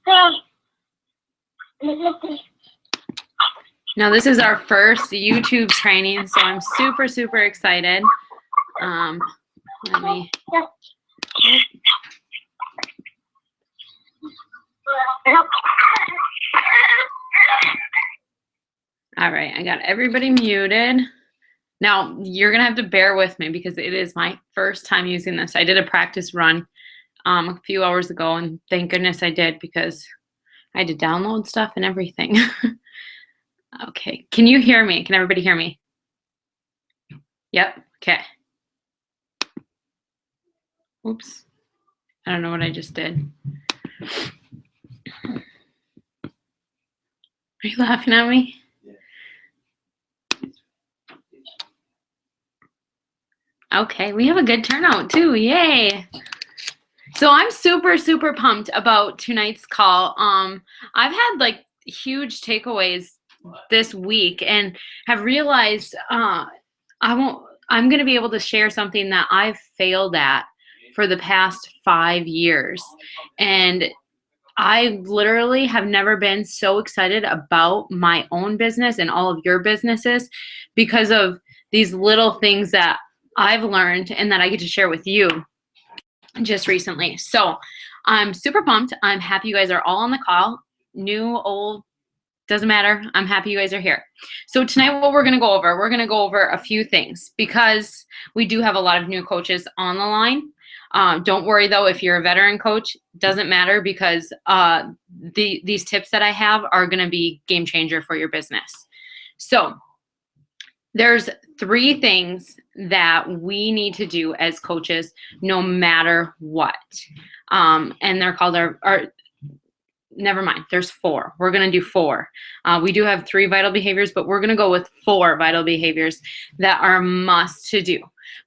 Now this is our first YouTube training, so I'm super, super excited. Let me. All right, I got everybody muted. Now you're gonna have to bear with me because it is my first time using this. I did a practice run a few hours ago, and thank goodness I did because I had to download stuff and everything. Okay, can you hear me? Can everybody hear me? Yep, okay. Oops, I don't know what I just did. Are you laughing at me? Okay, we have a good turnout too, yay. So I'm super, super pumped about tonight's call. I've had like huge takeaways this week and have realized I'm going to be able to share something that I've failed at for the past 5 years. And I literally have never been so excited about my own business and all of your businesses because of these little things that I've learned and that I get to share with you just recently. So I'm super pumped. I'm happy you guys are all on the call. New, old, doesn't matter. I'm happy you guys are here. So tonight what we're going to go over a few things because we do have a lot of new coaches on the line. Don't worry though, if you're a veteran coach, doesn't matter because these tips that I have are going to be game changer for your business. So there's 3 things that we need to do as coaches no matter what. And they're called never mind, there's 4. We're going to do 4. We do have 3 vital behaviors, but we're going to go with 4 vital behaviors that are must to do.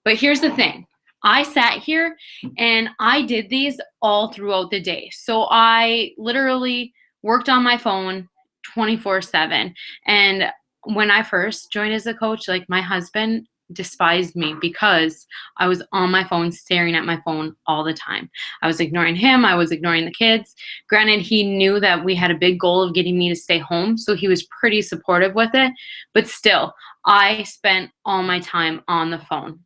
But here's the thing. I sat here and I did these all throughout the day. So I literally worked on my phone 24/7. And when I first joined as a coach, like my husband despised me because I was on my phone, staring at my phone all the time. I was ignoring him. I was ignoring the kids. Granted, he knew that we had a big goal of getting me to stay home, so he was pretty supportive with it. But still, I spent all my time on the phone.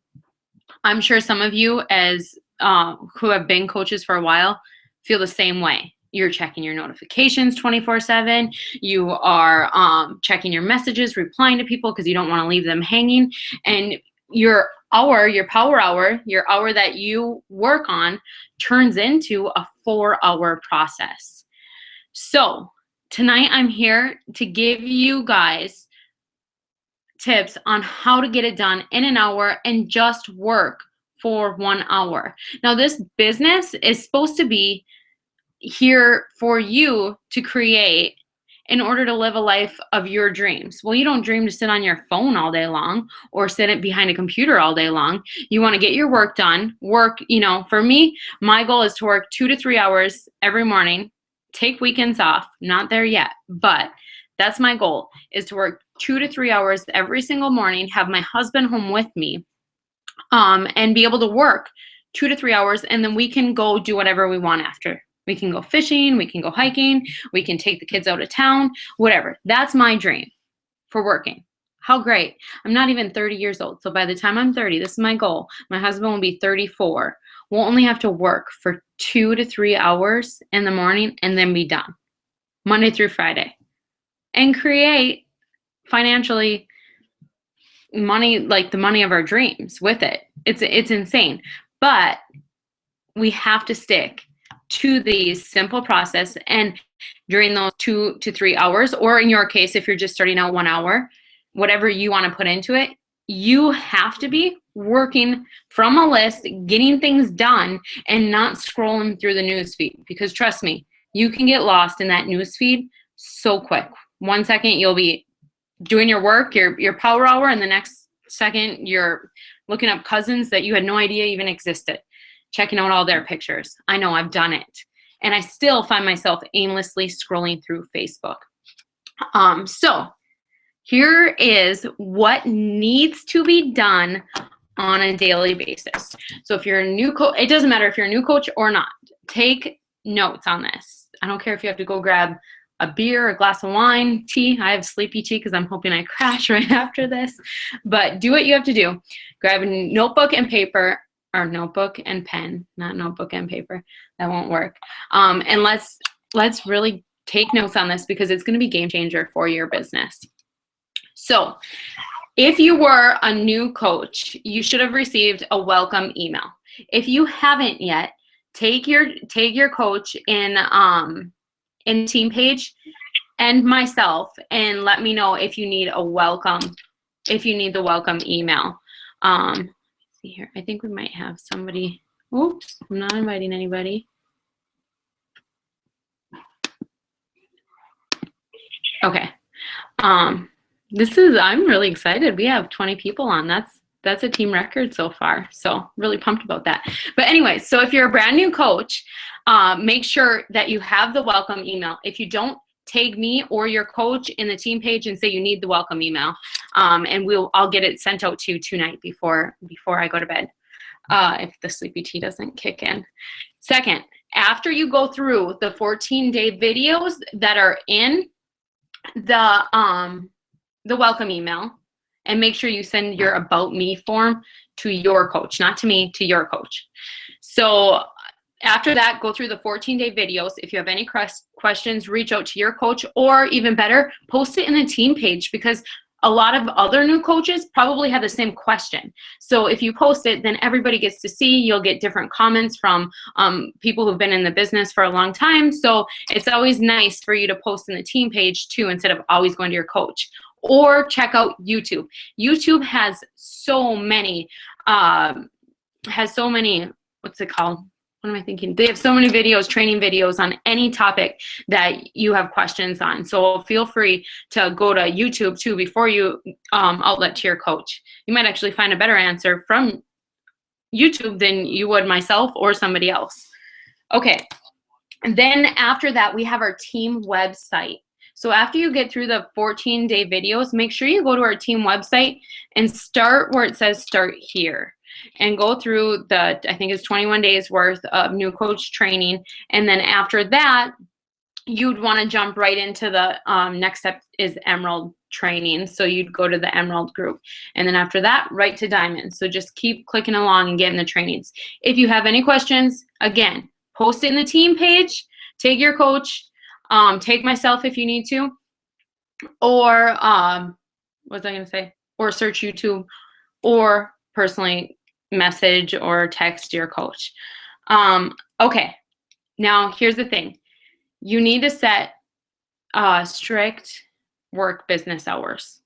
I'm sure some of you as who have been coaches for a while feel the same way. You're checking your notifications 24/7. You are checking your messages, replying to people because you don't want to leave them hanging. And your hour, your power hour, your hour that you work on turns into a 4-hour process. So tonight I'm here to give you guys tips on how to get it done in an hour and just work for 1 hour. Now this business is supposed to be here for you to create in order to live a life of your dreams. Well, you don't dream to sit on your phone all day long or sit behind a computer all day long. You want to get your work done. Work, for me, my goal is to work 2 to 3 hours every morning, take weekends off. Not there yet, but that's my goal, is to work 2 to 3 hours every single morning, have my husband home with me, and be able to work 2 to 3 hours, and then we can go do whatever we want after. We can go fishing, we can go hiking, we can take the kids out of town, whatever. That's my dream for working. How great. I'm not even 30 years old, so by the time I'm 30, this is my goal. My husband will be 34. We'll only have to work for 2 to 3 hours in the morning and then be done, Monday through Friday, and create financially money, like the money of our dreams with it. It's insane. But we have to stick to the simple process, and during those 2 to 3 hours, or in your case, if you're just starting out 1 hour, whatever you want to put into it, you have to be working from a list, getting things done, and not scrolling through the news feed. Because trust me, you can get lost in that news feed so quick. 1 second you'll be doing your work, your power hour, and the next second you're looking up cousins that you had no idea even existed, checking out all their pictures. I know, I've done it. And I still find myself aimlessly scrolling through Facebook. So here is what needs to be done on a daily basis. So if you're a new coach, it doesn't matter if you're a new coach or not. Take notes on this. I don't care if you have to go grab a beer, a glass of wine, tea. I have sleepy tea because I'm hoping I crash right after this. But do what you have to do. Grab a notebook and paper, or notebook and pen, not notebook and paper. That won't work. And let's really take notes on this because it's going to be a game changer for your business. So if you were a new coach, you should have received a welcome email. If you haven't yet, take your coach in team page and myself and let me know if you need the welcome email. Let's see here. I think we might have somebody. Oops, I'm not inviting anybody. Okay. I'm really excited. We have 20 people on. That's a team record so far. So really pumped about that. But anyway, so if you're a brand new coach, make sure that you have the welcome email. If you don't, tag me or your coach in the team page and say you need the welcome email. And I'll get it sent out to you tonight before I go to bed, if the sleepy tea doesn't kick in. Second, after you go through the 14-day videos that are in the welcome email, and make sure you send your About Me form to your coach, not to me, to your coach. So after that, go through the 14-day videos. If you have any questions, reach out to your coach, or even better, post it in the team page, because a lot of other new coaches probably have the same question. So if you post it, then everybody gets to see. You'll get different comments from people who've been in the business for a long time. So it's always nice for you to post in the team page too, instead of always going to your coach. Or check out YouTube. YouTube has so many, what's it called? What am I thinking? They have so many videos, training videos on any topic that you have questions on. So feel free to go to YouTube too before you outlet to your coach. You might actually find a better answer from YouTube than you would myself or somebody else. Okay, and then after that, we have our team website. So after you get through the 14-day videos, make sure you go to our team website and start where it says start here. And go through I think it's 21 days worth of new coach training. And then after that, you'd want to jump right into the next step is Emerald training. So you'd go to the Emerald group. And then after that, right to Diamond. So just keep clicking along and getting the trainings. If you have any questions, again, post it in the team page, take your coach, take myself if you need to, or what was I going to say? Or search YouTube, or personally message or text your coach. Okay, now here's the thing. You need to set strict work business hours.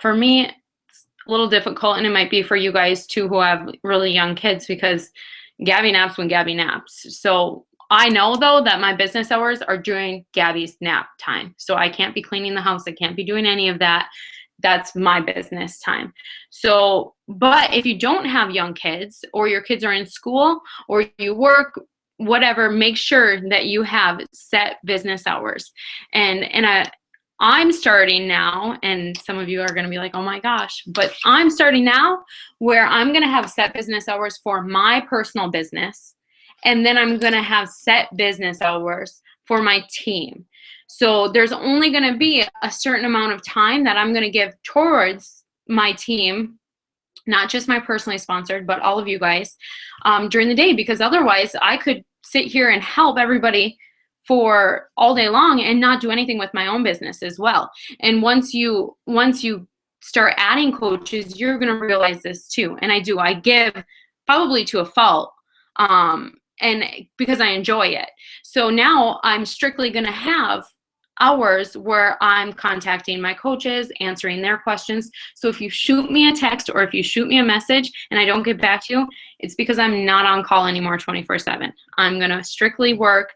For me, it's a little difficult, and it might be for you guys too who have really young kids, because Gabby naps when Gabby naps. So I know though that my business hours are during Gabby's nap time. So I can't be cleaning the house. I can't be doing any of that. That's my business time. So, but if you don't have young kids, or your kids are in school, or you work, whatever, make sure that you have set business hours. And I'm starting now, and some of you are going to be like, oh my gosh, but I'm starting now where I'm going to have set business hours for my personal business. And then I'm going to have set business hours for my team. So there's only going to be a certain amount of time that I'm going to give towards my team, not just my personally sponsored, but all of you guys during the day, because otherwise I could sit here and help everybody for all day long and not do anything with my own business as well. And once you start adding coaches, you're going to realize this too. And I give probably to a fault. And because I enjoy it. So now I'm strictly going to have hours where I'm contacting my coaches, answering their questions. So if you shoot me a text or if you shoot me a message and I don't get back to you, it's because I'm not on call anymore 24/7. I'm going to strictly work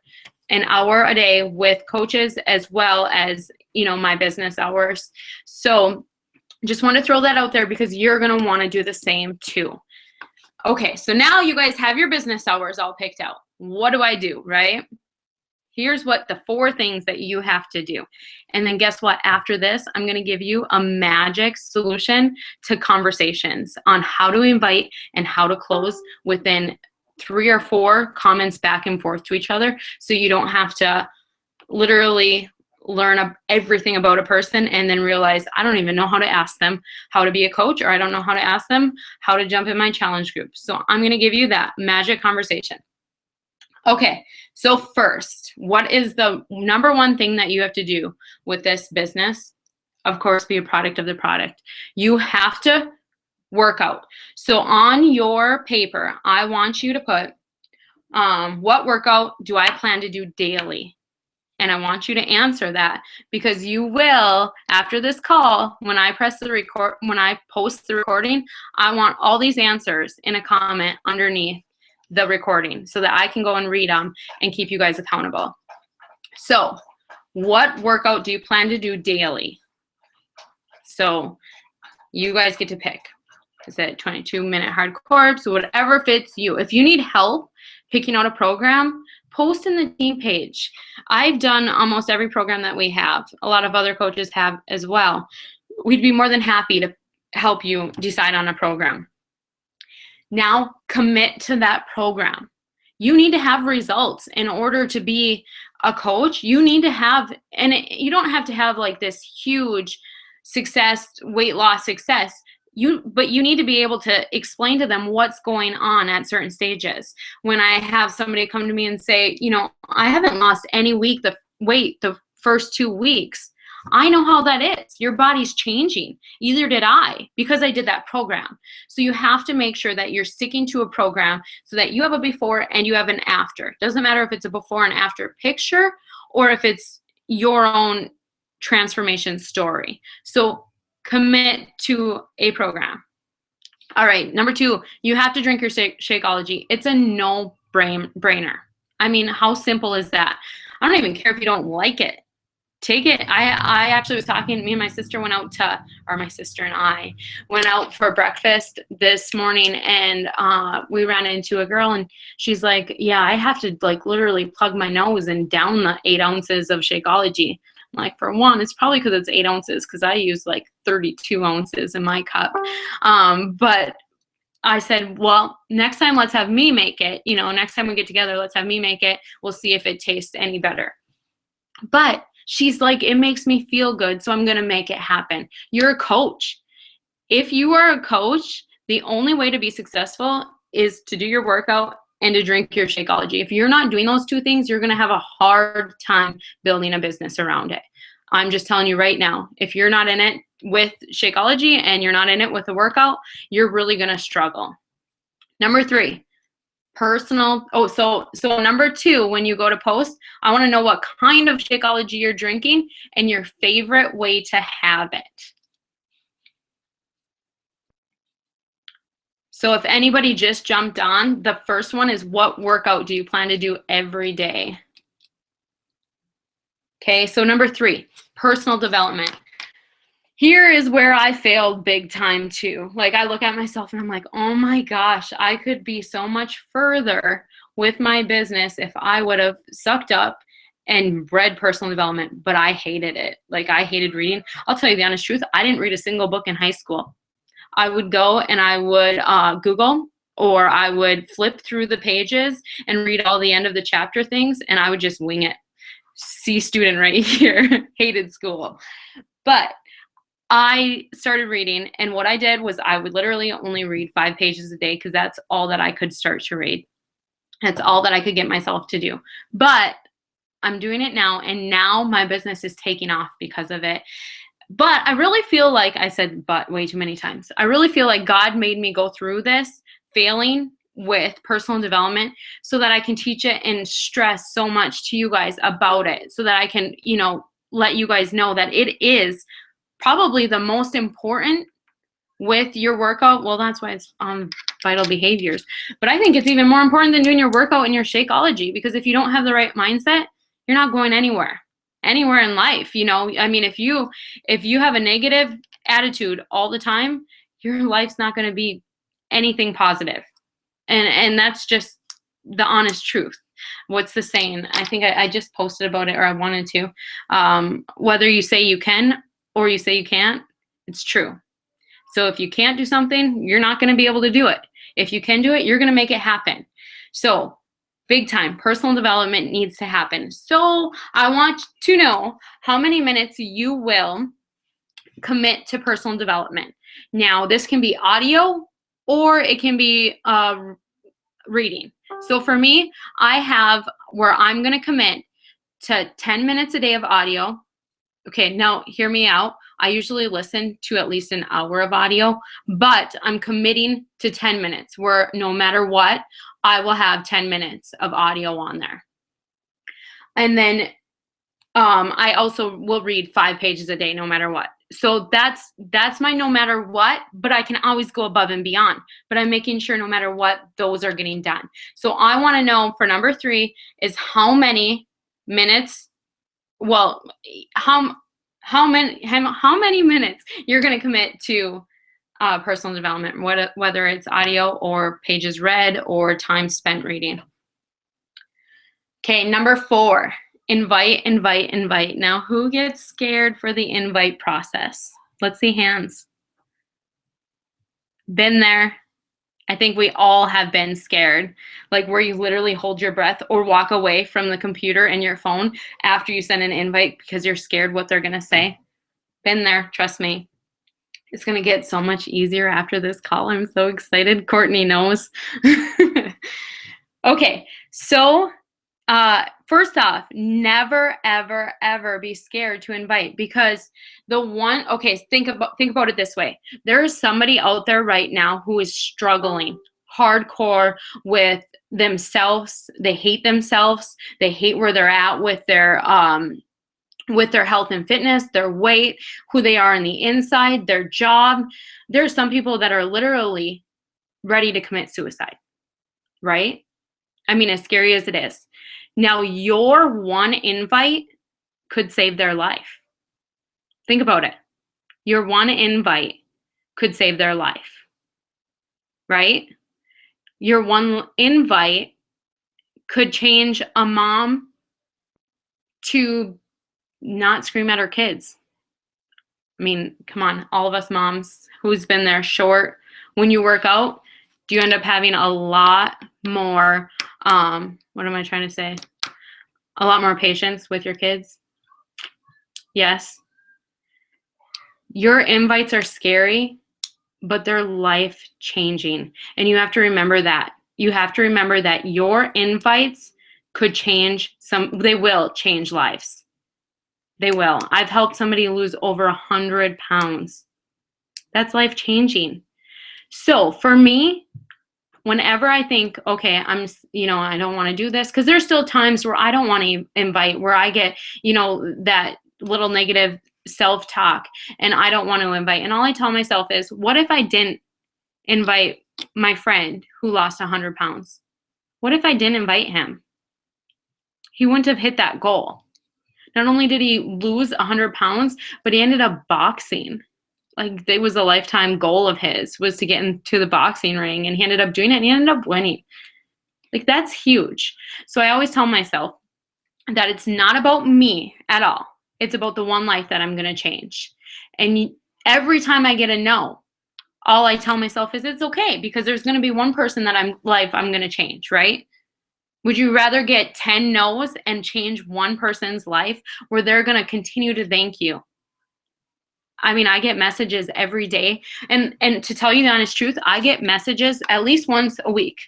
an hour a day with coaches as well as, my business hours. So just want to throw that out there because you're going to want to do the same too. Okay, so now you guys have your business hours all picked out. What do I do, right? Here's what the 4 things that you have to do. And then guess what? After this, I'm going to give you a magic solution to conversations on how to invite and how to close within 3 or 4 comments back and forth to each other, so you don't have to literally learn everything about a person and then realize I don't even know how to ask them how to be a coach, or I don't know how to ask them how to jump in my challenge group. So I'm going to give you that magic conversation. Okay, so first, what is the number one thing that you have to do with this business? Of course, be a product of the product. You have to work out. So on your paper, I want you to put what workout do I plan to do daily? And I want you to answer that, because you will, after this call, when I post the recording, I want all these answers in a comment underneath the recording so that I can go and read them and keep you guys accountable. So what workout do you plan to do daily? So you guys get to pick. Is it 22-minute hardcore? So whatever fits you. If you need help picking out a program, post in the team page. I've done almost every program that we have. A lot of other coaches have as well. We'd be more than happy to help you decide on a program. Now commit to that program. You need to have results in order to be a coach. You need to have, and you don't have to have like this huge success, weight loss success. But you need to be able to explain to them what's going on at certain stages. When I have somebody come to me and say, I haven't lost any weight the first 2 weeks. I know how that is. Your body's changing. Either did I, because I did that program. So you have to make sure that you're sticking to a program so that you have a before and you have an after. Doesn't matter if it's a before and after picture or if it's your own transformation story. So commit to a program. All right, number 2, you have to drink your Shakeology. It's a no-brainer. I mean, how simple is that? I don't even care if you don't like it. Take it. I actually was talking, me and my sister went out my sister and I went out for breakfast this morning, and we ran into a girl, and she's like, yeah, I have to like literally plug my nose and down the 8 ounces of Shakeology. Like, for one, it's probably because it's 8 ounces, because I use like 32 ounces in my cup. But I said, well, next time let's have me make it. Next time we get together, let's have me make it. We'll see if it tastes any better. But she's like, it makes me feel good, so I'm going to make it happen. You're a coach. If you are a coach, the only way to be successful is to do your workout and to drink your Shakeology. If you're not doing those 2 things, you're going to have a hard time building a business around it. I'm just telling you right now, if you're not in it with Shakeology and you're not in it with a workout, you're really going to struggle. Number 3, personal. So number 2, when you go to post, I want to know what kind of Shakeology you're drinking and your favorite way to have it. So if anybody just jumped on, the first one is, what workout do you plan to do every day? Okay, so number 3, personal development. Here is where I failed big time too. Like, I look at myself and I'm like, oh my gosh, I could be so much further with my business if I would have sucked up and read personal development, but I hated it. Like, I hated reading. I'll tell you the honest truth, I didn't read a single book in high school. I would go and I would Google, or I would flip through the pages and read all the end of the chapter things, and I would just wing it. C student right here, hated school. But I started reading, and what I did was I would literally only read 5 pages a day, because that's all that I could start to read. That's all that I could get myself to do. But I'm doing it now, and now my business is taking off because of it. But I really feel like, I said but way too many times, I really feel like God made me go through this failing with personal development so that I can teach it and stress so much to you guys about it, so that I can, let you guys know that it is probably the most important with your workout. Well, that's why it's vital behaviors. But I think it's even more important than doing your workout and your Shakeology, because if you don't have the right mindset, you're not going anywhere in life. I mean, if you have a negative attitude all the time, your life's not going to be anything positive. And that's just the honest truth. What's the saying? I think I just posted about it, or I wanted to. Whether you say you can or you say you can't, it's true. So if you can't do something, you're not going to be able to do it. If you can do it, you're going to make it happen. So big time, personal development needs to happen. So I want to know how many minutes you will commit to personal development. Now, this can be audio or it can be reading. So for me, I have where I'm going to commit to 10 minutes a day of audio. Okay, now hear me out. I usually listen to at least an hour of audio, but I'm committing to 10 minutes where no matter what, I will have 10 minutes of audio on there. And then I also will read 5 pages a day no matter what. So that's my no matter what, but I can always go above and beyond. But I'm making sure no matter what, those are getting done. So I want to know for number 3 is how many minutes, well, how many minutes you're going to commit to personal development, whether it's audio or pages read or time spent reading. Okay, number 4. Invite. Now, who gets scared for the invite process? Let's see hands. Been there. I think we all have been scared, like where you literally hold your breath or walk away from the computer and your phone after you send an invite because you're scared what they're going to say. Been there, trust me. It's going to get so much easier after this call. I'm so excited. Courtney knows. Okay, so first off, never, ever, ever be scared to invite, because think about it this way. There is somebody out there right now who is struggling hardcore with themselves. They hate themselves. They hate where they're at with their health and fitness, their weight, who they are on the inside, their job. There are some people that are literally ready to commit suicide, right? I mean, as scary as it is. Now, your one invite could save their life. Think about it. Your one invite could save their life, right? Your one invite could change a mom to not scream at her kids. I mean, come on, all of us moms, who's been there? Short, when you work out, do you end up having a lot more, what am I trying to say? A lot more patience with your kids? Yes. Your invites are scary, but they're life changing. And you have to remember that. You have to remember that your invites could change they will change lives. They will. I've helped somebody lose over 100 pounds. That's life changing. So for me, whenever I think, okay, I don't want to do this, because there's still times where I don't want to invite, where I get, that little negative self-talk and I don't want to invite. And all I tell myself is, what if I didn't invite my friend who lost 100 pounds? What if I didn't invite him? He wouldn't have hit that goal. Not only did he lose 100 pounds, but he ended up boxing. Like, it was a lifetime goal of his, was to get into the boxing ring, and he ended up doing it and he ended up winning. Like, that's huge. So I always tell myself that it's not about me at all. It's about the one life that I'm going to change. And every time I get a no, all I tell myself is it's okay, because there's going to be one person that I'm going to change, right? Would you rather get 10 no's and change one person's life where they're going to continue to thank you? I mean, I get messages every day. And to tell you the honest truth, I get messages at least once a week.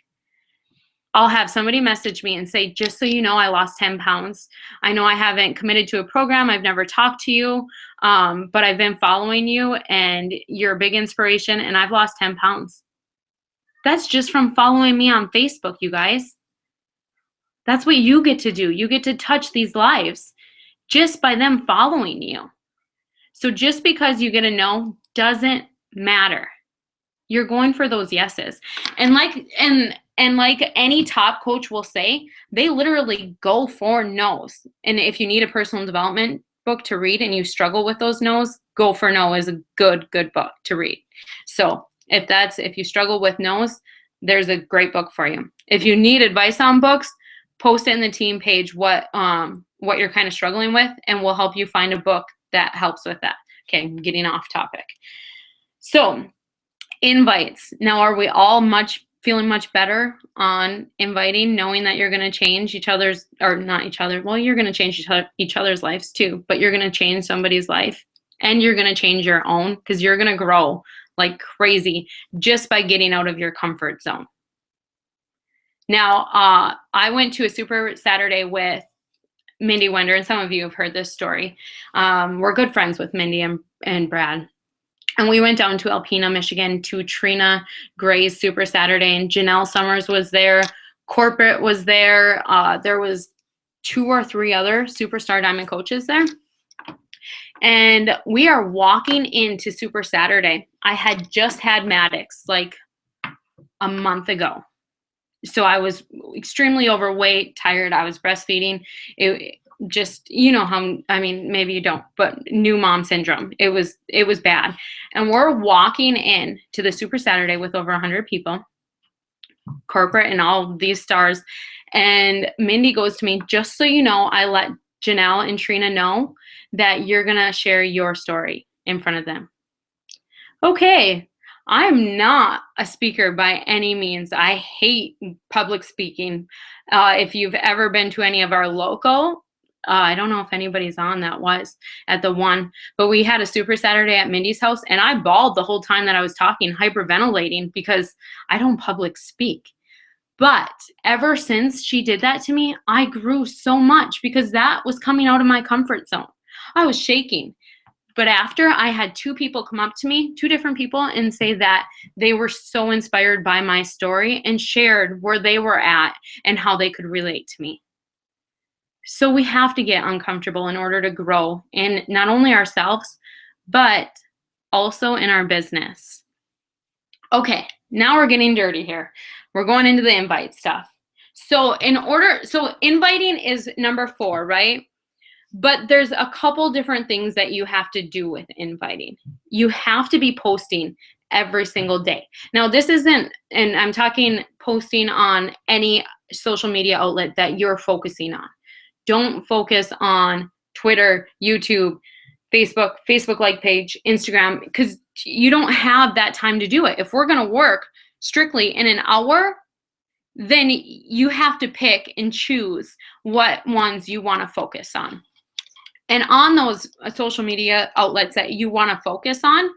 I'll have somebody message me and say, just so you know, I lost 10 pounds. I know I haven't committed to a program. I've never talked to you, but I've been following you and you're a big inspiration, and I've lost 10 pounds. That's just from following me on Facebook, you guys. That's what you get to do. You get to touch these lives just by them following you. So just because you get a no doesn't matter. You're going for those yeses. And like any top coach will say, they literally go for no's. And if you need a personal development book to read and you struggle with those no's, Go for No is a good book to read. So if you struggle with no's, there's a great book for you. If you need advice on books, post it in the team page what you're kind of struggling with, and we'll help you find a book that helps with that. Okay, I'm getting off topic. So, invites. Now, are we all much feeling much better on inviting, knowing that you're going to change each other's, or not each other. Well, you're going to change each other's lives too, but you're going to change somebody's life, and you're going to change your own, because you're going to grow like crazy just by getting out of your comfort zone. Now, I went to a Super Saturday with Mindy Wender, and some of you have heard this story. We're good friends with Mindy and Brad. And we went down to Alpena, Michigan to Trina Gray's Super Saturday, and Janelle Summers was there. Corporate was there. There was 2 or 3 other Superstar Diamond coaches there. And we are walking into Super Saturday. I had just had Maddox like a month ago. So I was extremely overweight, tired. I was breastfeeding. It just, you know how, I mean, maybe you don't, but new mom syndrome. It was bad. And we're walking in to the Super Saturday with over 100 people, corporate and all these stars. And Mindy goes to me, just so you know, I let Janelle and Trina know that you're going to share your story in front of them. Okay. I'm not a speaker by any means. I hate public speaking. If you've ever been to any of our local, I don't know if anybody's on that was at the one, but we had a Super Saturday at Mindy's house, and I bawled the whole time that I was talking, hyperventilating, because I don't public speak. But ever since she did that to me, I grew so much, because that was coming out of my comfort zone. I was shaking. But after, I had 2 people come up to me, 2 different people, and say that they were so inspired by my story and shared where they were at and how they could relate to me. So we have to get uncomfortable in order to grow in not only ourselves, but also in our business. Okay, now we're getting dirty here. We're going into the invite stuff. So inviting is number 4, right? But there's a couple different things that you have to do with inviting. You have to be posting every single day. Now, this isn't, and I'm talking posting on any social media outlet that you're focusing on. Don't focus on Twitter, YouTube, Facebook like page, Instagram, because you don't have that time to do it. If we're going to work strictly in an hour, then you have to pick and choose what ones you want to focus on. And on those social media outlets that you want to focus on,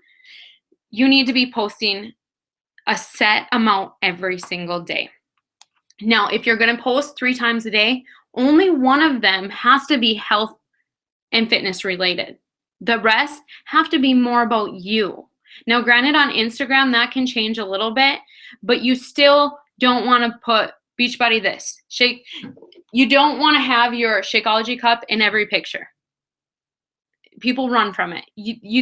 you need to be posting a set amount every single day. Now, if you're going to post 3 times a day, only one of them has to be health and fitness related. The rest have to be more about you. Now, granted, on Instagram, that can change a little bit, but you still don't want to put Beachbody this, shake. You don't want to have your Shakeology cup in every picture. People run from it.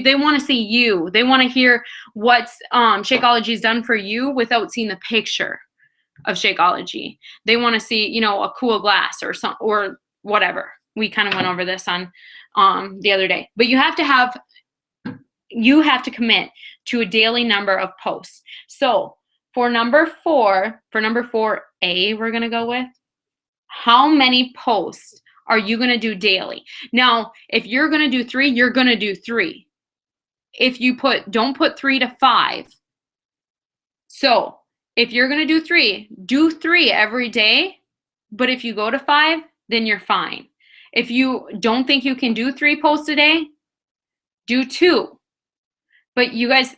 They want to see you. They want to hear what Shakeology's done for you without seeing the picture of Shakeology. They want to see, you know, a cool glass or some or whatever. We kind of went over this on the other day. But you have to commit to a daily number of posts. So for number 4, A, we're gonna go with, how many posts are you going to do daily? Now, if you're going to do 3, you're going to do 3. If you don't put 3 to 5. So if you're going to do 3 every day. But if you go to 5, then you're fine. If you don't think you can do 3 posts a day, do 2. But you guys,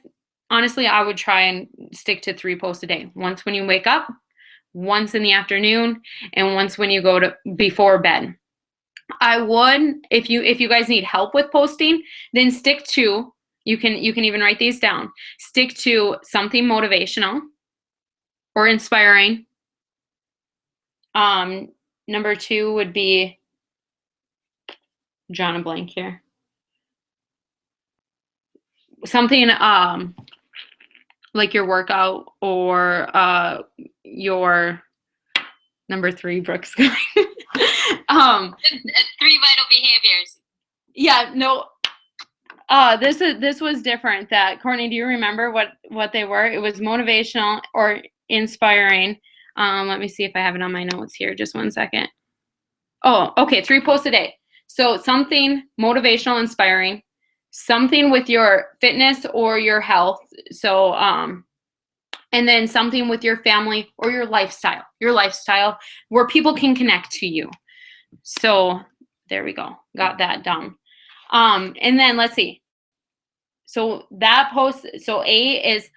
honestly, I would try and stick to 3 posts a day. Once when you wake up, once in the afternoon, and once when you go to before bed. I would, if you guys need help with posting, then stick to, you can even write these down. Stick to something motivational or inspiring. Number 2 would be, drawing a blank here. Something like your workout or your number 3, Brooks. 3 vital behaviors. Yeah, no. This was different. That Courtney, do you remember what they were? It was motivational or inspiring. Let me see if I have it on my notes here. Just one second. Oh, okay. 3 posts a day. So something motivational, inspiring, something with your fitness or your health. So And then something with your family or your lifestyle where people can connect to you. So there we go. Got that done. And then let's see. So that post, so A is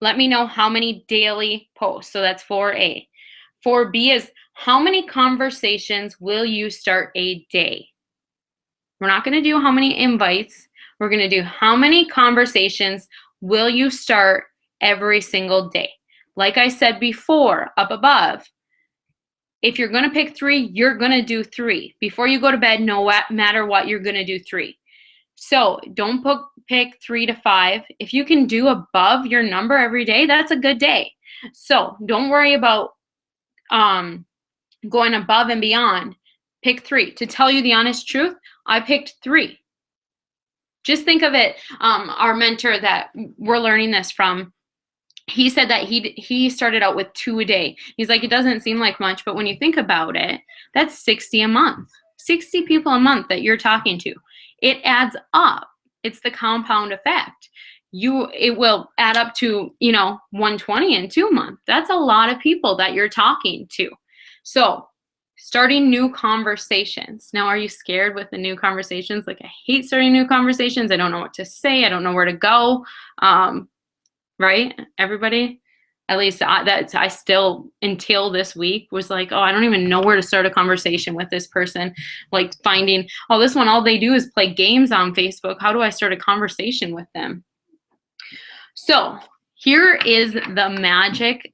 let me know how many daily posts. So that's 4A. 4B is how many conversations will you start a day? We're not going to do how many invites. We're going to do how many conversations will you start every single day. Like I said before, up above, if you're going to pick 3, you're going to do 3. Before you go to bed, no matter what, you're going to do 3. So don't pick 3 to 5. If you can do above your number every day, that's a good day. So don't worry about going above and beyond. Pick 3. To tell you the honest truth, I picked 3. Just think of it, our mentor that we're learning this from, he said that he started out with 2 a day. He's like, it doesn't seem like much, but when you think about it, that's 60 a month. 60 people a month that you're talking to. It adds up. It's the compound effect. It will add up to, 120 in 2 months. That's a lot of people that you're talking to. So starting new conversations. Now, are you scared with the new conversations? Like, I hate starting new conversations. I don't know what to say. I don't know where to go. Right? Everybody? At least I still, until this week, was like, oh, I don't even know where to start a conversation with this person. Like finding, oh, this one, all they do is play games on Facebook. How do I start a conversation with them? So here is the magic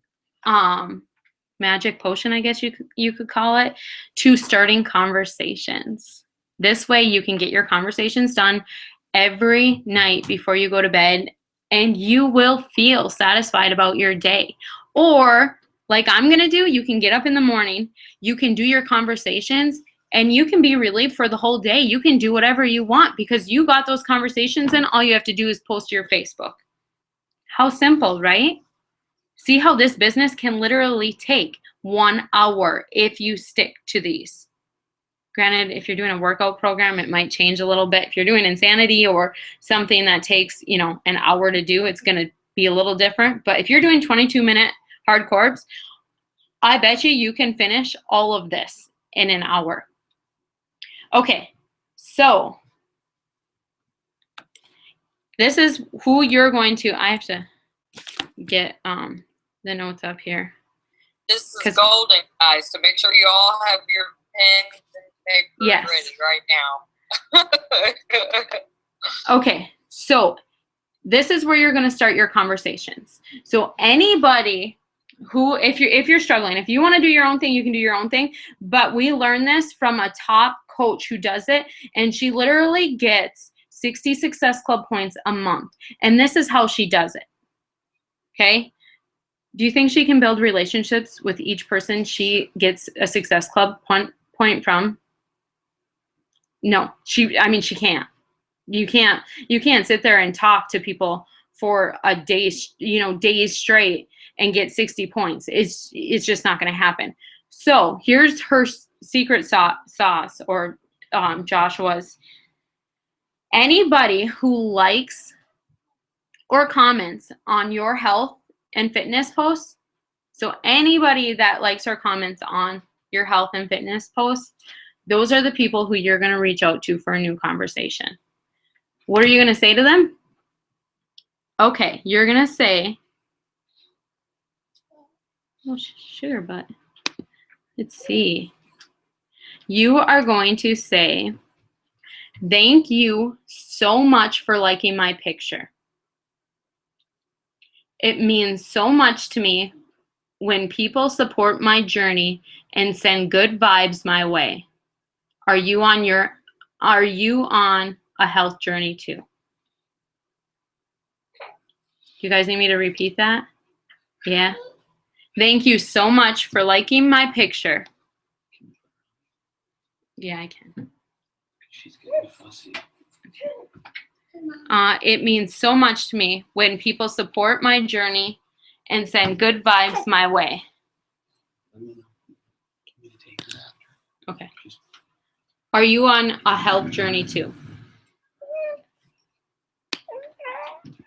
potion, I guess you could call it, to starting conversations. This way you can get your conversations done every night before you go to bed, and you will feel satisfied about your day. Or like I'm going to do, you can get up in the morning, you can do your conversations, and you can be relieved for the whole day. You can do whatever you want because you got those conversations, and all you have to do is post to your Facebook. How simple, right? See how this business can literally take 1 hour if you stick to these. Granted, if you're doing a workout program, it might change a little bit. If you're doing insanity or something that takes, an hour to do, it's going to be a little different. But if you're doing 22-minute hard carbs, I bet you can finish all of this in an hour. Okay, so this is who you're going to, I have to get the notes up here. This is golden, guys, so make sure you all have your pens and paper ready right now. Okay, so this is where you're going to start your conversations. So anybody who, if you're struggling, if you want to do your own thing, you can do your own thing. But we learned this from a top coach who does it, and she literally gets 60 Success Club points a month. And this is how she does it. Okay? Do you think she can build relationships with each person she gets a Success Club point from? No, she can't. You can't sit there and talk to people for a day, days straight and get 60 points. It's just not going to happen. So here's her secret sauce, or Joshua's. Anybody who likes or comments on your health and fitness posts, so anybody that likes or comments on your health and fitness posts, those are the people who you're going to reach out to for a new conversation. What are you going to say to them? Okay, you're going to say, oh, sugar butt. Let's see. You are going to say, thank you so much for liking my picture. It means so much to me when people support my journey and send good vibes my way. Are you on a health journey too? You guys need me to repeat that? Yeah. Thank you so much for liking my picture. Yeah, I can. She's getting fussy. It means so much to me when people support my journey and send good vibes my way. Okay. Are you on a health journey too?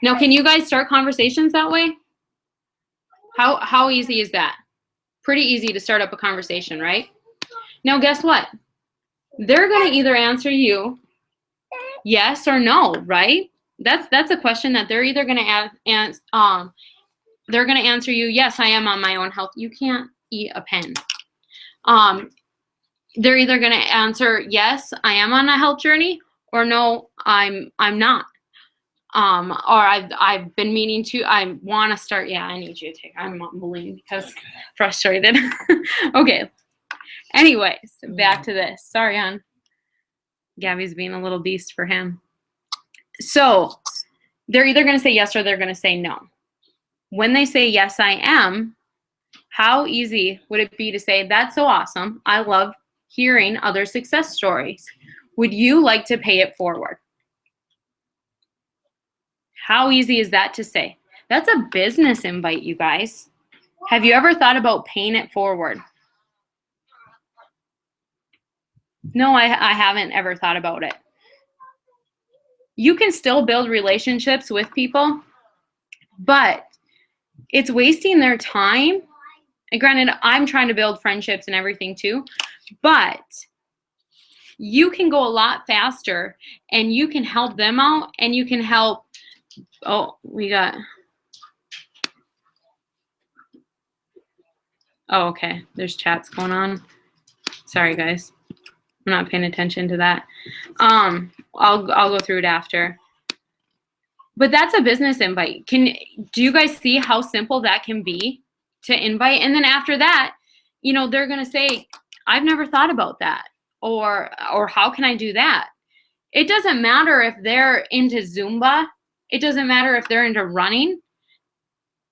Now, can you guys start conversations that way? How easy is that? Pretty easy to start up a conversation, right? Now, guess what? They're going to either answer you yes or no, right? That's a question that they're either going to they're going to answer you, yes, I am on my own health. You can't eat a pen. They're either going to answer, yes, I am on a health journey, or no, I'm not. Or I've been meaning to, I want to start. Yeah, I need you to take, I'm mumbling because frustrated. Okay. Anyways, back to this. Sorry, hon. Gabby's being a little beast for him. So they're either going to say yes or they're going to say no. When they say, yes, I am, how easy would it be to say, that's so awesome. I love hearing other success stories. Would you like to pay it forward? How easy is that to say? That's a business invite, you guys. Have you ever thought about paying it forward? No, I haven't ever thought about it. You can still build relationships with people, but it's wasting their time. And granted, I'm trying to build friendships and everything too, but you can go a lot faster and you can help them out and you can help. Oh, okay. There's chats going on. Sorry, guys. I'm not paying attention to that. I'll go through it after. But that's a business invite. Do you guys see how simple that can be to invite? And then after that, they're going to say, I've never thought about that. Or how can I do that? It doesn't matter if they're into Zumba. It doesn't matter if they're into running.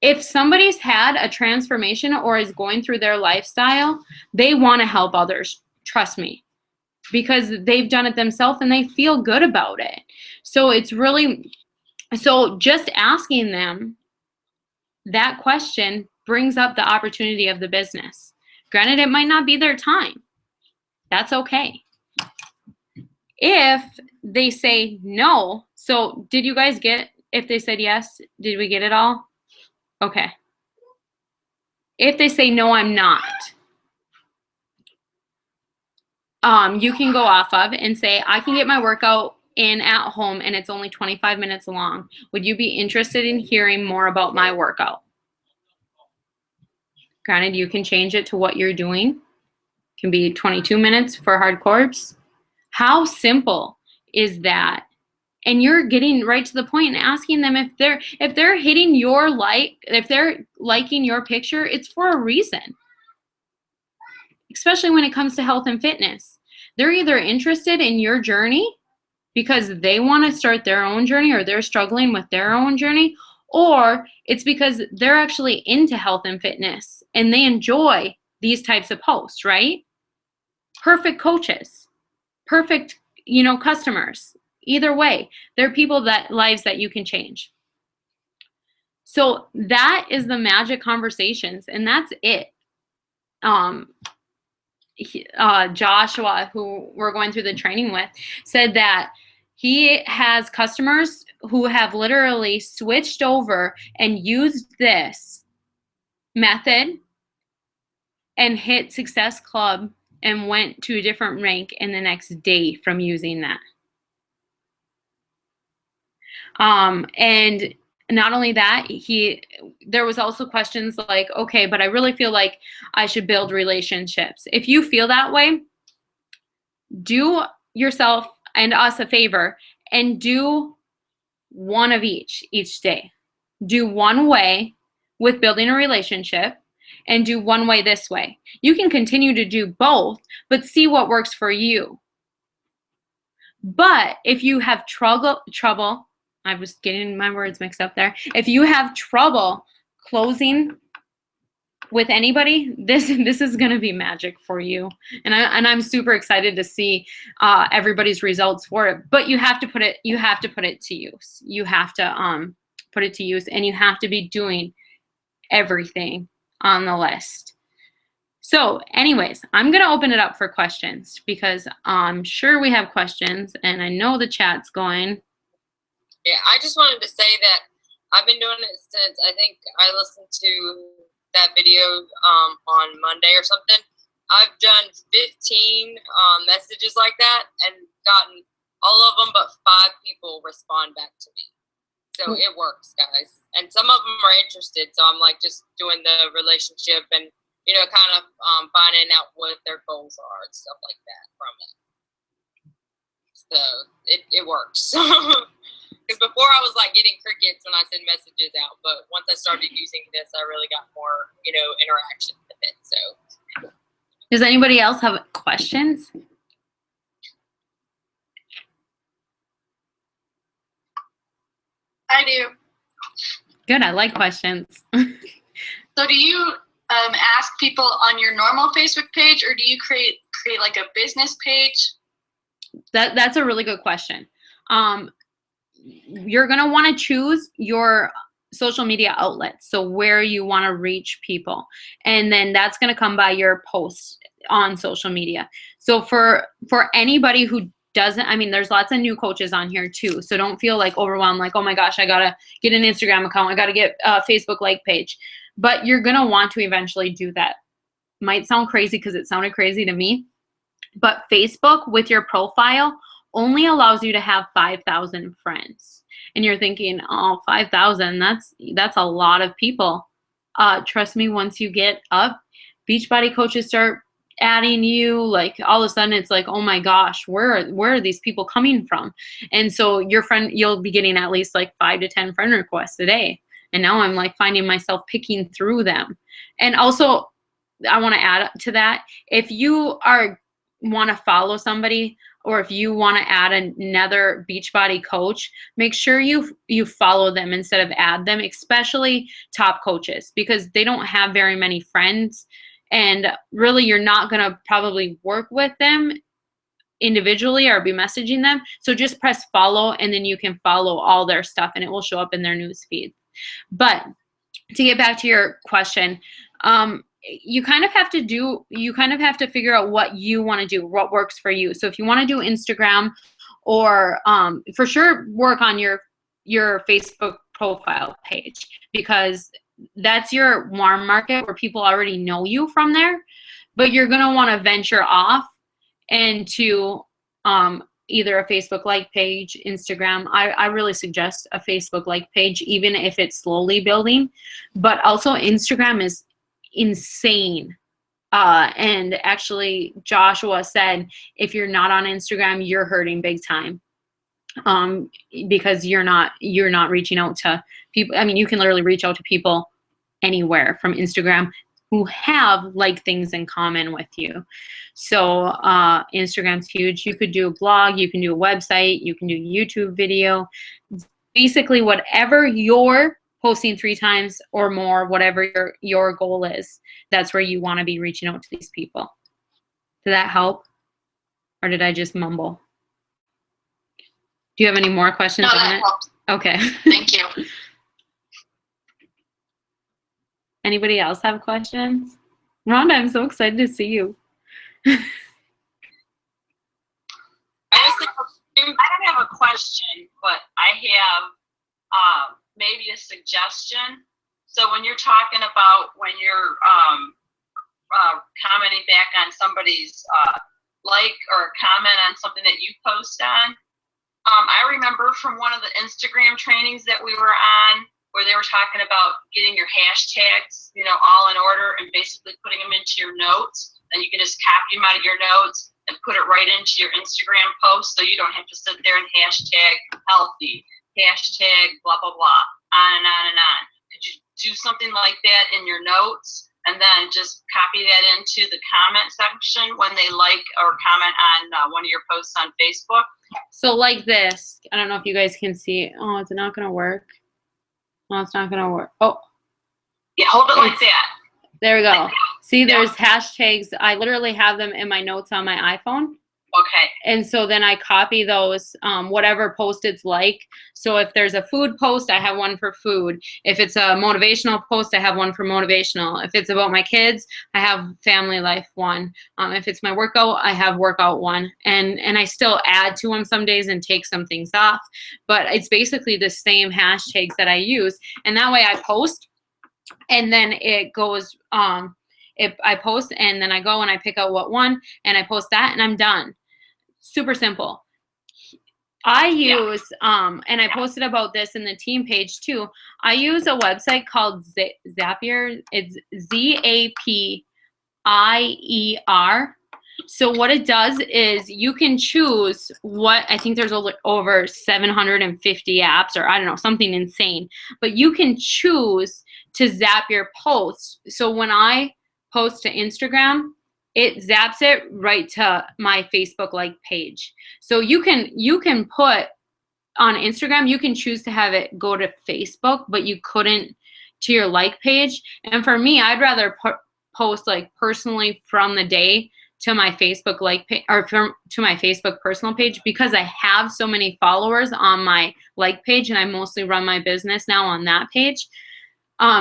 If somebody's had a transformation or is going through their lifestyle, they want to help others. Trust me. Because they've done it themselves and they feel good about it. So just asking them that question brings up the opportunity of the business. Granted, it might not be their time. That's okay. If they say no, so did you guys get, if they said yes, did we get it all? Okay. If they say no, I'm not. You can go off of and say, I can get my workout in at home and it's only 25 minutes long. Would you be interested in hearing more about my workout? Granted, you can change it to what you're doing. It can be 22 minutes for hard carbs. How simple is that? And you're getting right to the point and asking them if they're hitting if they're liking your picture, it's for a reason. Especially when it comes to health and fitness. They're either interested in your journey because they want to start their own journey or they're struggling with their own journey, or it's because they're actually into health and fitness and they enjoy these types of posts, right? Perfect coaches, perfect, customers. Either way, they're lives that you can change. So that is the magic conversations, and that's it. Joshua, who we're going through the training with, said that he has customers who have literally switched over and used this method and hit Success Club and went to a different rank in the next day from using that. And not only that, there was also questions like, okay, but I really feel like I should build relationships. If you feel that way, do yourself and us a favor and do one of each day. Do one way with building a relationship and do one way this way. You can continue to do both, but see what works for you. But if you have trouble, I was getting my words mixed up there. If you have trouble closing with anybody, this is going to be magic for you. And I'm super excited to see everybody's results for it. But you have to put it to use. You have to put it to use, and you have to be doing everything on the list. So anyways, I'm going to open it up for questions because I'm sure we have questions and I know the chat's going. Yeah, I just wanted to say that I've been doing it since I think I listened to that video on Monday or something. I've done 15 messages like that and gotten all of them but 5 people respond back to me. So it works, guys. And some of them are interested, so I'm like just doing the relationship and, you know, kind of finding out what their goals are and stuff like that from it. So it works. Because before I was like getting crickets when I send messages out, but once I started using this, I really got more, you know, interaction with it. So. Does anybody else have questions? I do. Good. I like questions. So do you ask people on your normal Facebook page, or do you create like a business page? That's a really good question. You're going to want to choose your social media outlets, so where you want to reach people, and then that's going to come by your posts on social media. So for anybody who doesn't, I mean, there's lots of new coaches on here too, so don't feel like overwhelmed, like, oh my gosh, I gotta get an Instagram account, I gotta get a Facebook like page. But you're going to want to eventually do that. Might sound crazy because it sounded crazy to me, but Facebook with your profile only allows you to have 5,000 friends. And you're thinking, oh, 5,000, that's a lot of people. Trust me, once you get up, Beachbody coaches start adding you, like all of a sudden it's like, oh my gosh, where are these people coming from? And so you'll be getting at least like 5 to 10 friend requests a day. And now I'm like finding myself picking through them. And also, I want to add to that, if you want to follow somebody, or if you want to add another Beachbody coach, make sure you follow them instead of add them, especially top coaches, because they don't have very many friends, and really you're not going to probably work with them individually or be messaging them. So just press follow, and then you can follow all their stuff and it will show up in their news feed. But to get back to your question, you kind of have to figure out what you want to do, what works for you. So if you want to do Instagram, or for sure work on your Facebook profile page, because that's your warm market where people already know you from there. But you're going to want to venture off into either a Facebook like page, Instagram. I really suggest a Facebook like page, even if it's slowly building. But also Instagram is insane. And actually Joshua said, if you're not on Instagram, you're hurting big time. Because you're not reaching out to people. I mean, you can literally reach out to people anywhere from Instagram who have like things in common with you. So Instagram's huge. You could do a blog, you can do a website, you can do a YouTube video. Basically whatever you're posting 3 times or more, whatever your goal is, that's where you want to be reaching out to these people. Did that help? Or did I just mumble? Do you have any more questions on it? Helped. Okay. Thank you. Anybody else have questions? Rhonda, I'm so excited to see you. I don't have a question, but I have maybe a suggestion. So when you're talking about when you're commenting back on somebody's like or comment on something that you post on, I remember from one of the Instagram trainings that we were on, where they were talking about getting your hashtags, you know, all in order and basically putting them into your notes. And you can just copy them out of your notes and put it right into your Instagram post, so you don't have to sit there and hashtag healthy, hashtag blah, blah, blah, on and on and on. Could you do something like that in your notes and then just copy that into the comment section when they like or comment on one of your posts on Facebook? So like this, I don't know if you guys can see. Oh, is it not going to work? No, it's not going to work. Oh. Yeah, hold it like that. There we go. See, there's hashtags. I literally have them in my notes on my iPhone. Okay. And so then I copy those, whatever post it's like. So if there's a food post, I have one for food. If it's a motivational post, I have one for motivational. If it's about my kids, I have family life one. If it's my workout, I have workout one. And I still add to them some days and take some things off. But it's basically the same hashtags that I use. And that way I post, and then it goes, I post, and then I go and I pick out what one, and I post that, and I'm done. Super simple. I use, and I posted about this in the team page too. I use a website called Zapier. It's Zapier. So what it does is you can choose what, I think there's over 750 apps, or I don't know, something insane. But you can choose to zap your posts. So when I post to Instagram, it zaps it right to my Facebook like page. So you can put on Instagram, you can choose to have it go to Facebook, but you couldn't to your like page. And for me, I'd rather post like personally from the day to my Facebook like page, or to my Facebook personal page, because I have so many followers on my like page, and I mostly run my business now on that page.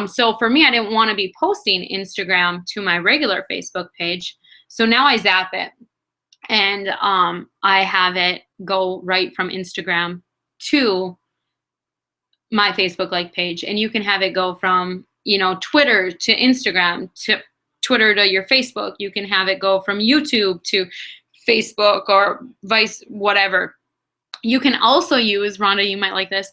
So for me, I didn't want to be posting Instagram to my regular Facebook page. So now I zap it, and I have it go right from Instagram to my Facebook like page. And you can have it go from, Twitter to Instagram, to Twitter to your Facebook. You can have it go from YouTube to Facebook, or vice whatever. You can also use, Rhonda, you might like this,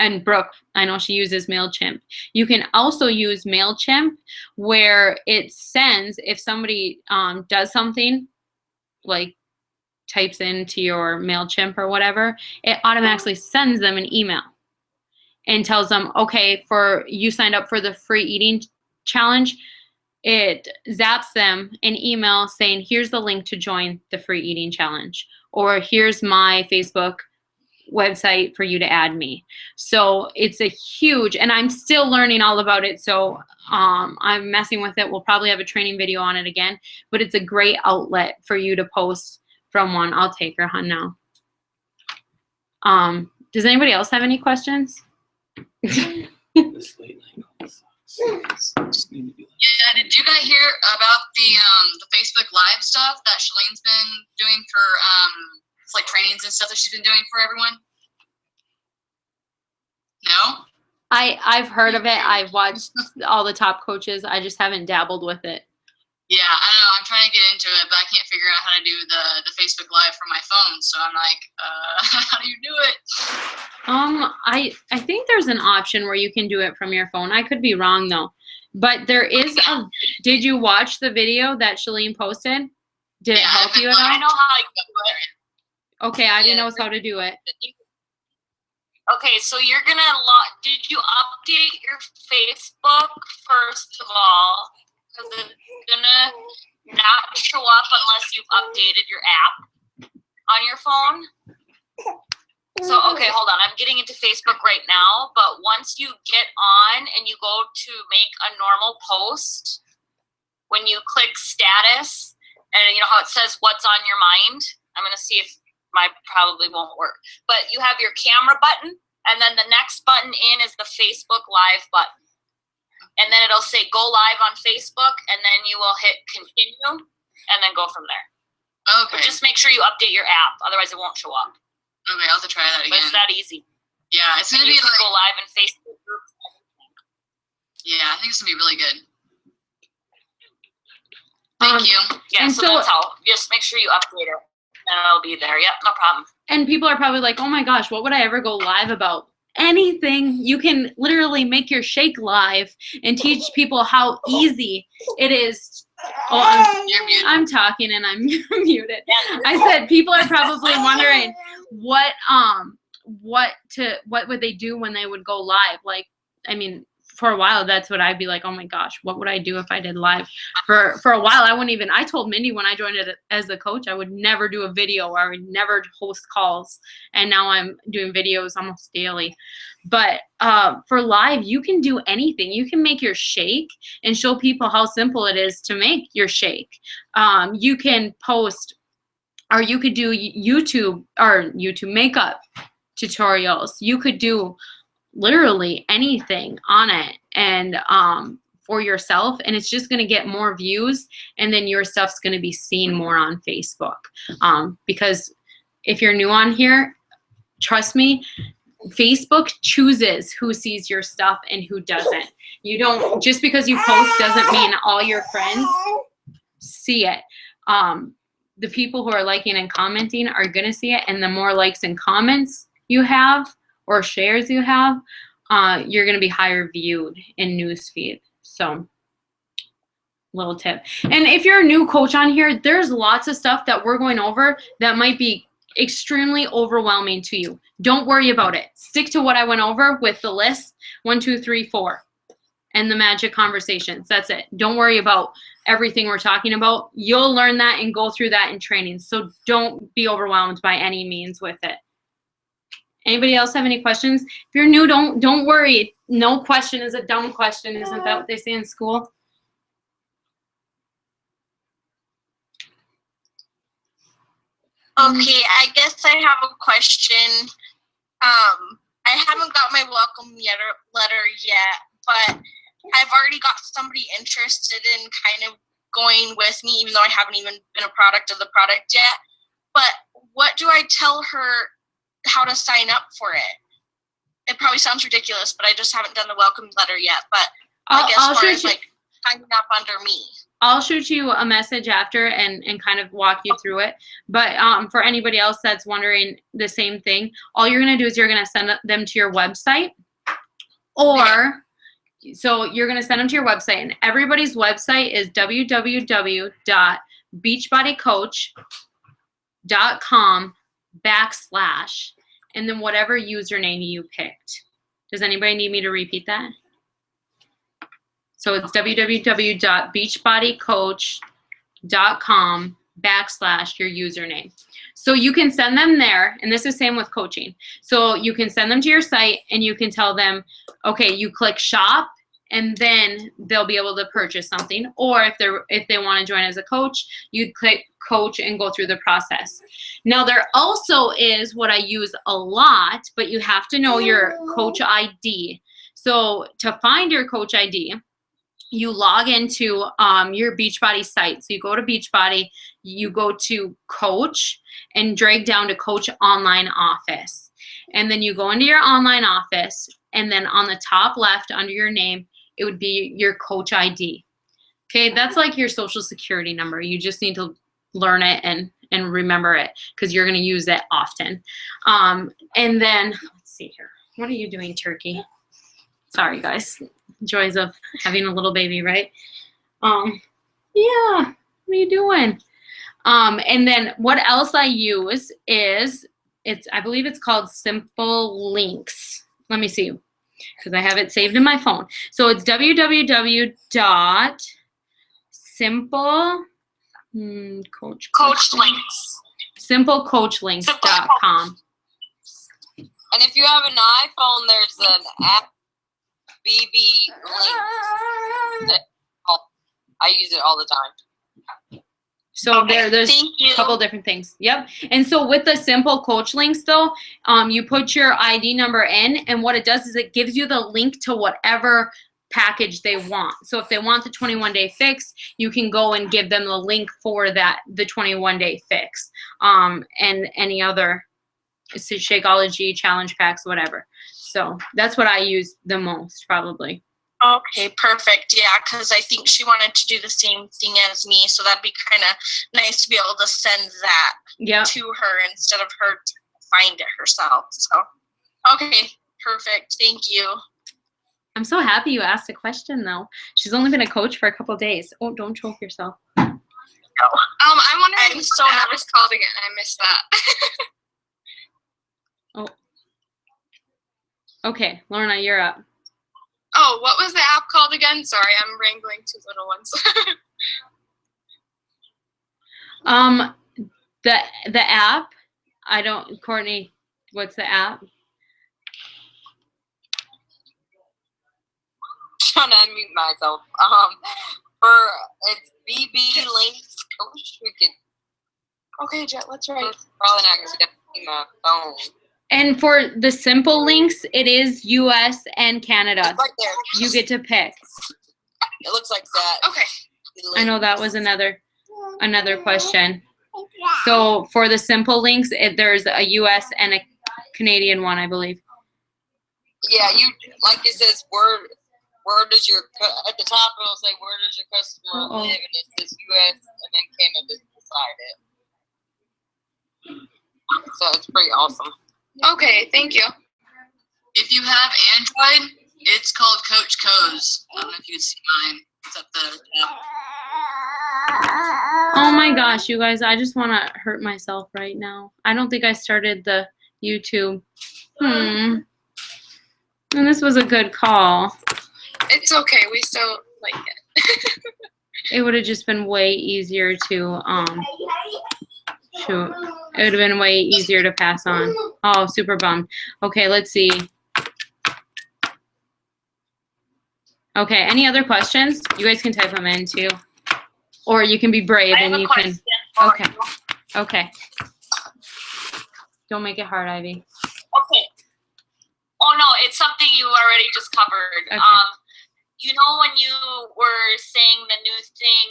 and Brooke, I know she uses MailChimp. You can also use MailChimp, where it sends, if somebody does something, like types into your MailChimp or whatever, it automatically sends them an email and tells them, okay, you signed up for the free eating challenge. It zaps them an email saying, here's the link to join the free eating challenge, or here's my Facebook website for you to add me. So it's a huge, and I'm still learning all about it. So I'm messing with it. We'll probably have a training video on it again, but it's a great outlet for you to post from one. I'll take her, hun, now. Does anybody else have any questions? This late night sucks. Yeah, did you guys hear about the Facebook Live stuff that Shalene's been doing for it's like trainings and stuff that she's been doing for everyone? No? I've heard of it. I've watched all the top coaches. I just haven't dabbled with it. Yeah, I don't know. I'm trying to get into it, but I can't figure out how to do the Facebook Live from my phone. So I'm like, how do you do it? I think there's an option where you can do it from your phone. I could be wrong though. But there is did you watch the video that Shalene posted? Did it help you at all? I know how to do it. Okay, I didn't know how to do it. Okay, so you're gonna did you update your Facebook first of all? Because it's gonna not show up unless you've updated your app on your phone. So, okay, hold on. I'm getting into Facebook right now, but once you get on and you go to make a normal post, when you click status, and you know how it says what's on your mind? I'm gonna see if my probably won't work. But you have your camera button, and then the next button in is the Facebook Live button. And then it'll say go live on Facebook, and then you will hit continue, and then go from there. Okay. But just make sure you update your app, otherwise it won't show up. Okay, I'll have to try that again. But it's that easy. Yeah, it's gonna be like go live in Facebook groups. Yeah, I think it's gonna be really good. Thank you. Yeah, and so that's how. Just make sure you update it, and it'll be there. Yep, no problem. And people are probably like, oh my gosh, what would I ever go live about? Anything. You can literally make your shake live and teach people how easy it is. Oh, You're muted. I'm talking and I'm muted. I said people are probably wondering what would they do when they would go live? Like, I mean, for a while, that's what I'd be like, oh my gosh, what would I do if I did live? For a while, I told Mindy when I joined it as a coach, I would never do a video, or I would never host calls. And now I'm doing videos almost daily. But for live, you can do anything. You can make your shake and show people how simple it is to make your shake. You can post, or you could do YouTube makeup tutorials. You could do literally anything on it, and for yourself, and it's just going to get more views, and then your stuff's going to be seen more on Facebook, because if you're new on here, trust me, Facebook chooses who sees your stuff and who doesn't. You don't, just because you post doesn't mean all your friends see it. The people who are liking and commenting are going to see it, and the more likes and comments you have or shares you have, you're going to be higher viewed in newsfeed. So, little tip. And if you're a new coach on here, there's lots of stuff that we're going over that might be extremely overwhelming to you. Don't worry about it. Stick to what I went over with the list 1, 2, 3, 4 and the magic conversations. That's it. Don't worry about everything we're talking about. You'll learn that and go through that in training. So don't be overwhelmed by any means with it. Anybody else have any questions? If you're new, don't worry. No question is a dumb question. Isn't that what they say in school? Okay, I guess I have a question. I haven't got my welcome letter yet, but I've already got somebody interested in kind of going with me, even though I haven't even been a product of the product yet. But what do I tell her how to sign up for it? It probably sounds ridiculous, but I just haven't done the welcome letter yet. But I guess far as like signing up under me. I'll shoot you a message after and kind of walk you through it. But for anybody else that's wondering the same thing, all you're going to do is you're going to send them to your website. Or, so you're going to send them to your website. And everybody's website is www.beachbodycoach.com/ and then whatever username you picked. Does anybody need me to repeat that? So it's www.beachbodycoach.com/ your username. So you can send them there, and this is same with coaching. So you can send them to your site and you can tell them, okay, you click shop, and then they'll be able to purchase something. Or if they want to join as a coach, you click coach and go through the process. Now there also is what I use a lot, but you have to know your coach ID. So to find your coach ID, you log into your Beachbody site. So you go to Beachbody, you go to coach and drag down to coach online office. And then you go into your online office, and then on the top left under your name, it would be your coach ID. Okay, that's like your social security number. You just need to learn it and remember it because you're going to use it often. And then, let's see here. What are you doing, Turkey? Sorry, guys. Joys of having a little baby, right? Yeah, what are you doing? And then what else I use is, I believe it's called Simple Links. Let me see, because I have it saved in my phone. So it's simplecoachlinks.com. And if you have an iPhone, there's an app, BB Links. I use it all the time. So there's a couple different things. Yep. And so with the Simple Coach Links, though, you put your ID number in, and what it does is it gives you the link to whatever package they want. So if they want the 21-day fix, you can go and give them the link for that, the 21-day fix, and any other Shakeology, challenge packs, whatever. So that's what I use the most, probably. Okay, perfect. Yeah, because I think she wanted to do the same thing as me, so that'd be kind of nice to be able to send that to her instead of her to find it herself. So, okay, perfect. Thank you. I'm so happy you asked a question, though. She's only been a coach for a couple days. Oh, don't choke yourself. I'm wondering. I'm so nervous. Called again. I missed that. Oh. Okay, Lorna, you're up. Oh, what was the app called again? Sorry, I'm wrangling two little ones. The app, I don't, Courtney, what's the app? Trying to unmute myself. It's BB Links Coach. Okay, Jet, let's write. Probably not going to get my phone. And for the Simple Links, it is US and Canada. It's right there. You get to pick. It looks like that. Okay. I know that was another question. So for the Simple Links, there's a US and a Canadian one, I believe. Yeah, you like it says where does your at the top it'll say where does your customer live, and it says U.S. and then Canada beside it. So it's pretty awesome. Okay, thank you. If you have Android, it's called Coach Co's. I don't know if you can see mine. It's up the top. Oh my gosh, you guys, I just want to hurt myself right now. I don't think I started the YouTube. And this was a good call. It's okay. We still like it. It would have just been way easier to, shoot. It would have been way easier to pass on. Oh, super bummed. Okay, let's see. Okay, any other questions? You guys can type them in too. Or you can be brave I have and a you question can. for Okay. you. Okay. Don't make it hard, Ivy. Okay. Oh no, it's something you already just covered. Okay. You know when you were saying the new thing,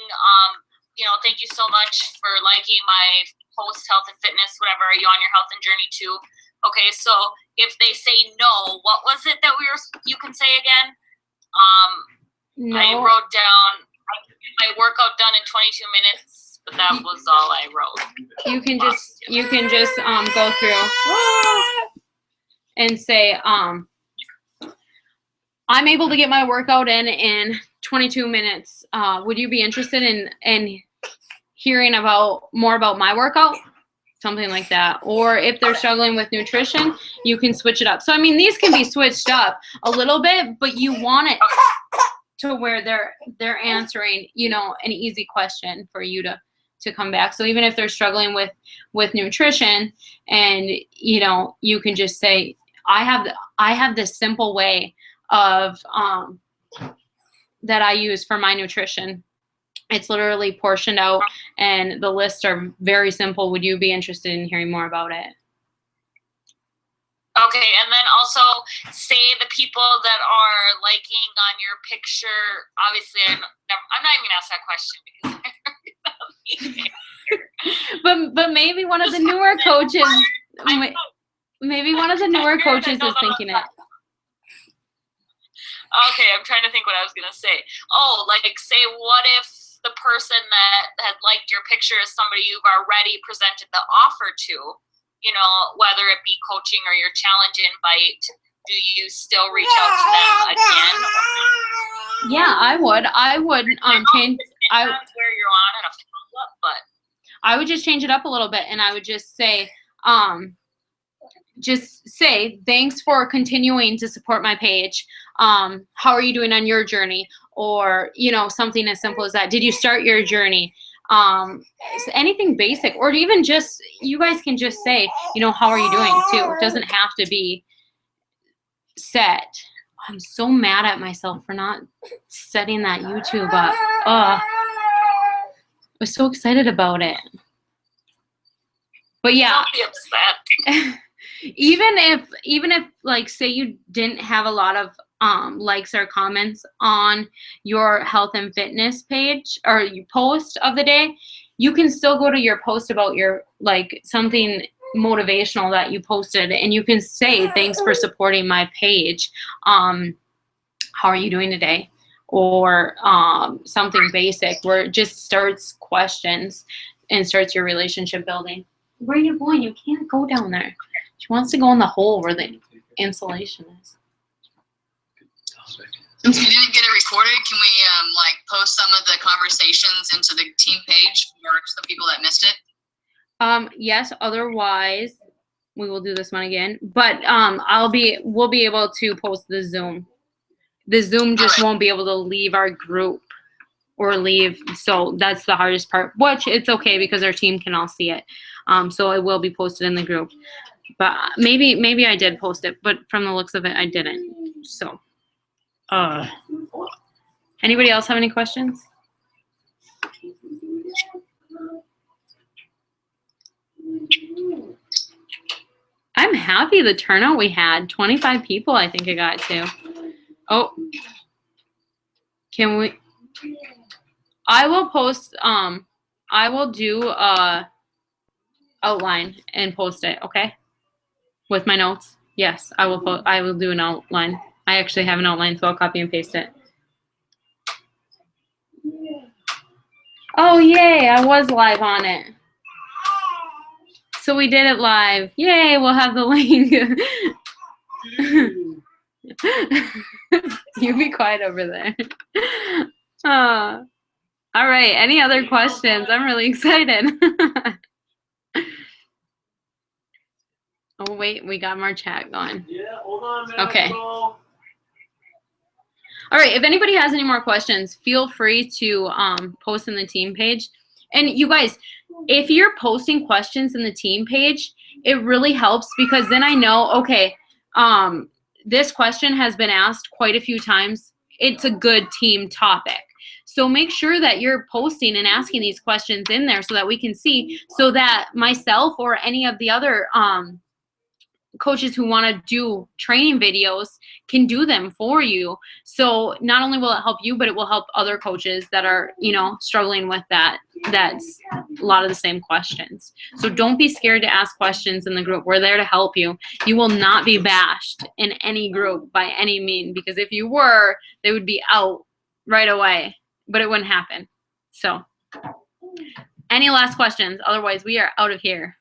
thank you so much for liking my post health and fitness, whatever. Are you on your health and journey too? Okay, so if they say no, what was it that you can say again? No. I wrote down I can get my workout done in 22 minutes, but that was all I wrote. You can just go through and say I'm able to get my workout in 22 minutes. Would you be interested in hearing more about my workout? Something like that. Or if they're struggling with nutrition, you can switch it up. So I mean, these can be switched up a little bit, but you want it to where they're answering, an easy question for you to come back. So even if they're struggling with nutrition, and you can just say, I have this simple way of that I use for my nutrition. It's literally portioned out, and the lists are very simple. Would you be interested in hearing more about it? Okay, and then also say the people that are liking on your picture. Obviously, I'm not even gonna ask that question because but maybe one of the newer coaches, maybe one of the newer coaches is thinking it. Okay, I'm trying to think what I was gonna say. Oh, like say what if the person that had liked your picture is somebody you've already presented the offer to? Whether it be coaching or your challenge invite, do you still reach out to them again? Yeah, I would change. Where you're on and a follow-up, but I would just change it up a little bit, and I would just say, thanks for continuing to support my page. How are you doing on your journey? Or something as simple as that. Did you start your journey? Anything basic, or even just, you guys can just say, how are you doing too. It doesn't have to be set. I'm so mad at myself for not setting that YouTube up. I was so excited about it. But yeah, don't be upset. even if like, say you didn't have a lot of likes or comments on your health and fitness page or your post of the day, you can still go to your post about your, like, something motivational that you posted, and you can say, thanks for supporting my page. How are you doing today? Or something basic where it just starts questions and starts your relationship building. Where are you going? You can't go down there. She wants to go in the hole where the insulation is. If you didn't get it recorded, can we post some of the conversations into the team page for the people that missed it? Yes, otherwise we will do this one again. But we'll be able to post the Zoom. The Zoom just won't be able to leave our group or leave. So that's the hardest part, which it's okay because our team can all see it. So it will be posted in the group. But maybe I did post it, but from the looks of it, I didn't. So, anybody else have any questions? I'm happy the turnout we had. 25 people, I think it got to. Oh, can we? I will post. I will do a outline and post it. Okay, with my notes. Yes, I will do an outline. I actually have an outline, so I'll copy and paste it. Oh, yay, I was live on it. So we did it live. Yay, we'll have the link. You be quiet over there. All right, any other questions? I'm really excited. Oh, wait, we got more chat going. Yeah, hold on, man. Okay. All right, if anybody has any more questions, feel free to post in the team page. And you guys, if you're posting questions in the team page, it really helps because then I know, okay, this question has been asked quite a few times. It's a good team topic. So make sure that you're posting and asking these questions in there so that we can see, so that myself or any of the other coaches who want to do training videos can do them for you. So not only will it help you, but it will help other coaches that are, you know, struggling with that. That's a lot of the same questions. So don't be scared to ask questions in the group. We're there to help you. You will not be bashed in any group by any means, because if you were, they would be out right away, but it wouldn't happen. So any last questions? Otherwise, we are out of here.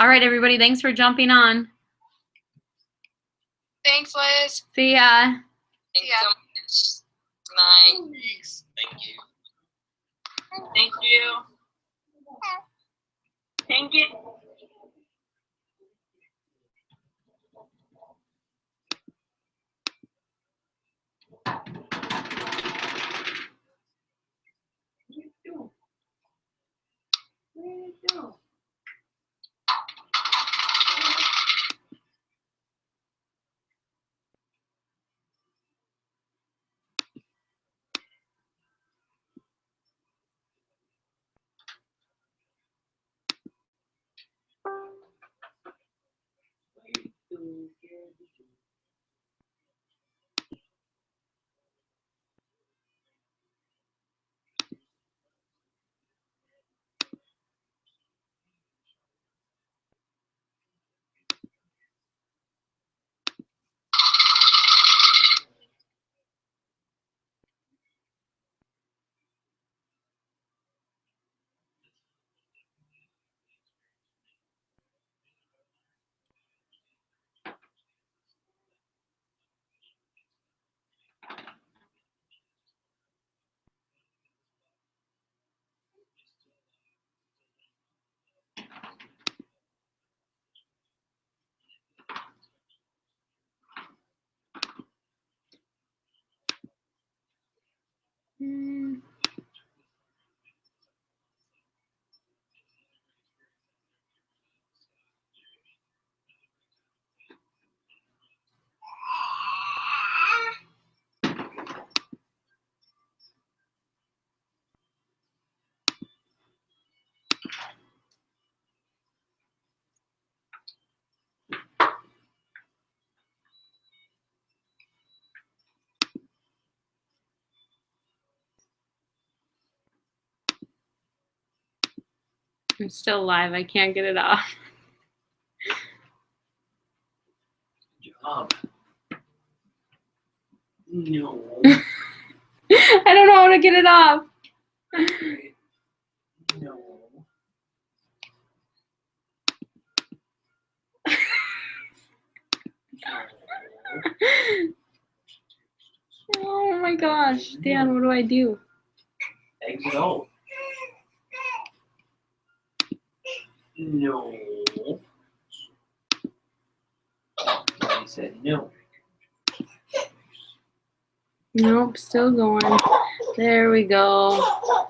All right, everybody, thanks for jumping on. Thanks, Liz. See ya. Thanks so much. Night. Thanks. Thank you. Thank you. Thank you. I'm still live. I can't get it off. Good job. No. I don't know how to get it off. No. Oh my gosh. Dan, what do I do? Exit out. No. I said no. Nope, still going. There we go.